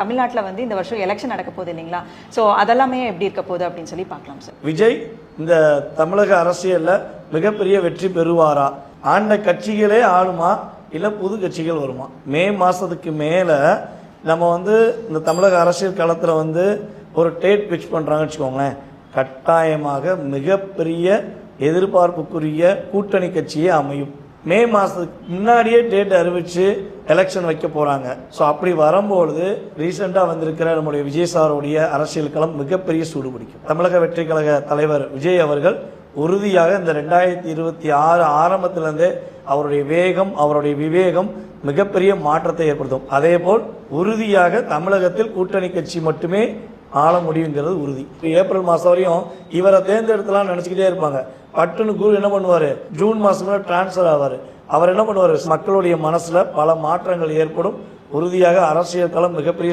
தமிழ்நாட்டில் வந்து இந்த வருஷம் எலெக்ஷன் நடக்க போகுது இல்லைங்களா? ஸோ அதெல்லாமே எப்படி இருக்க போகுது அப்படின்னு சொல்லி பார்க்கலாம் சார். விஜய் இந்த தமிழக அரசியலில் மிகப்பெரிய வெற்றி பெறுவாரா? ஆண்ட கட்சிகளே ஆளுமா இல்லை புது கட்சிகள் வருமா? மே மாதத்துக்கு மேலே நம்ம வந்து இந்த தமிழக அரசியல் களத்தில் வந்து ஒரு டேட் ஃபிக்ஸ் பண்ணுறாங்கன்னு வச்சுக்கோங்களேன், கட்டாயமாக மிகப்பெரிய எதிர்பார்ப்புக்குரிய கூட்டணி கட்சியே அமையும். மே மாதத்துக்கு முன்னாடியே டேட் அறிவித்து எலெக்ஷன் வைக்க போகிறாங்க. ஸோ அப்படி வரும்பொழுது ரீசெண்டாக வந்திருக்கிற நம்முடைய விஜய் சாருடைய அரசியல் களம் மிகப்பெரிய சூடு பிடிக்கும். தமிழக வெற்றி கழக தலைவர் விஜய் அவர்கள் உறுதியாக இந்த 2026 ஆரம்பத்திலிருந்தே அவருடைய வேகம், அவருடைய விவேகம் மிகப்பெரிய மாற்றத்தை ஏற்படுத்தும். அதே போல் உறுதியாக தமிழகத்தில் கூட்டணி கட்சி மட்டுமே ஆள முடியுங்கிறது உறுதி. ஏப்ரல் மாதம் வரையும் இவரை தேர்ந்தெடுத்தலாம் நினச்சிக்கிட்டே இருப்பாங்க. பட்டுன்னு குரு என்ன பண்ணுவார், ஜூன் மாதத்துல டிரான்ஸ்ஃபர் ஆவார். அவர் என்ன பண்ணுவார், மக்களுடைய மனசில் பல மாற்றங்கள் ஏற்படும். உறுதியாக அரசியல் களம் மிகப்பெரிய